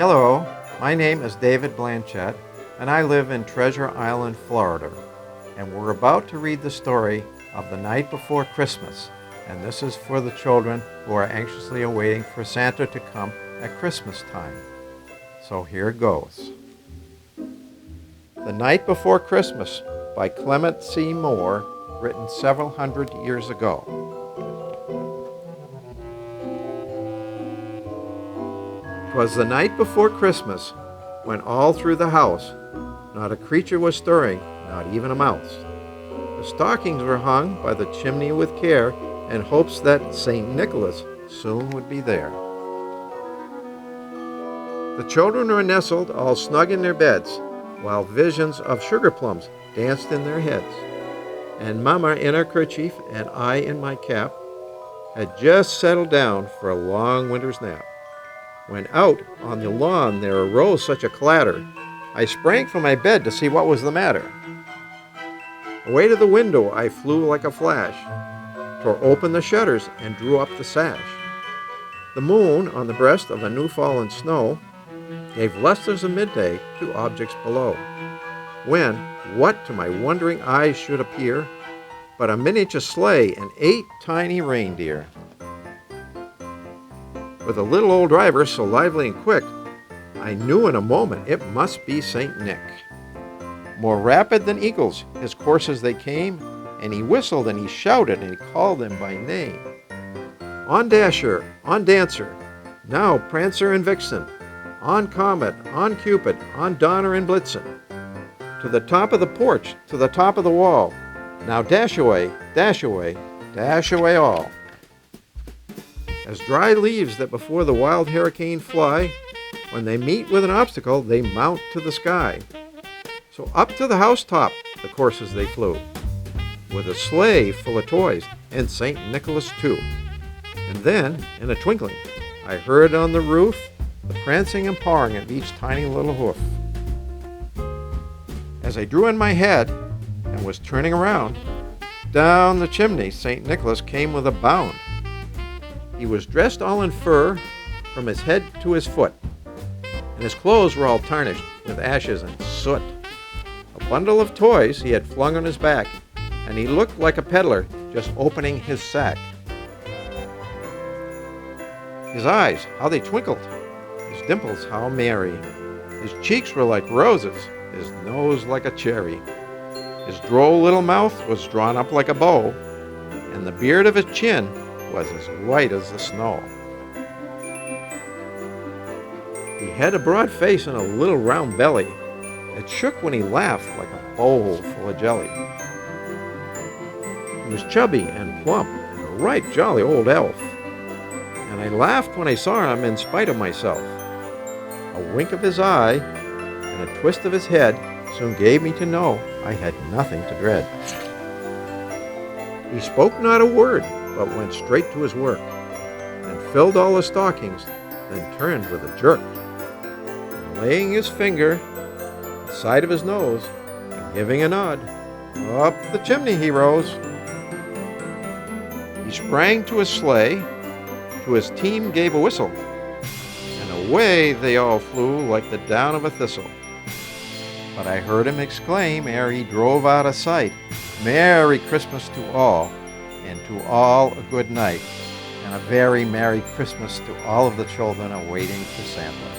Hello, my name is David Blanchette, and I live in Treasure Island, Florida. And we're about to read the story of the night before Christmas, and this is for the children who are anxiously awaiting for Santa to come at Christmas time. So here goes. The Night Before Christmas by Clement C.Moore, written several hundred years ago. 'Twas the night before Christmas, when all through the house not a creature was stirring, not even a mouse. The stockings were hung by the chimney with care, in hopes that St. Nicholas soon would be there. The children were nestled all snug in their beds, while visions of sugar plums danced in their heads. And Mama in her kerchief and I in my cap had just settled down for a long winter's nap. When out on the lawn there arose such a clatter, I sprang from my bed to see what was the matter. Away to the window I flew like a flash, tore open the shutters and drew up the sash. The moon on the breast of the new-fallen snow gave lustres of midday to objects below, when what to my wondering eyes should appear but a miniature sleigh and 8 tiny reindeer. With a little old driver so lively and quick, I knew in a moment it must be St. Nick. More rapid than eagles his coursers they came, and he whistled and he shouted and he called them by name. On Dasher, on Dancer, now Prancer and Vixen, on Comet, on Cupid, on Donner and Blitzen. To the top of the porch, to the top of the wall, now dash away, dash away, dash away all. As dry leaves that before the wild hurricane fly, when they meet with an obstacle, they mount to the sky. So up to the housetop the coursers they flew, with a sleigh full of toys, and St. Nicholas too. And then, in a twinkling, I heard on the roof the prancing and pawing of each tiny little hoof. As I drew in my head and was turning around, down the chimney St. Nicholas came with a bound. He was dressed all in fur from his head to his foot, and his clothes were all tarnished with ashes and soot. A bundle of toys he had flung on his back, and he looked like a peddler just opening his sack. His eyes, how they twinkled, his dimples, how merry. His cheeks were like roses, his nose like a cherry. His droll little mouth was drawn up like a bow, and the beard of his chin was as white as the snow. He had a broad face and a little round belly. It shook when he laughed like a bowl full of jelly. He was chubby and plump and a right jolly old elf, and I laughed when I saw him in spite of myself. A wink of his eye and a twist of his head soon gave me to know I had nothing to dread. He spoke not a word, but went straight to his work, and filled all the stockings, then turned with a jerk. And laying his finger on the side of his nose, and giving a nod, up the chimney he rose. He sprang to his sleigh, to his team gave a whistle, and away they all flew like the down of a thistle. But I heard him exclaim ere he drove out of sight, "Merry Christmas to all, and to all a good night, and a very Merry Christmas to all of the children awaiting for Santa."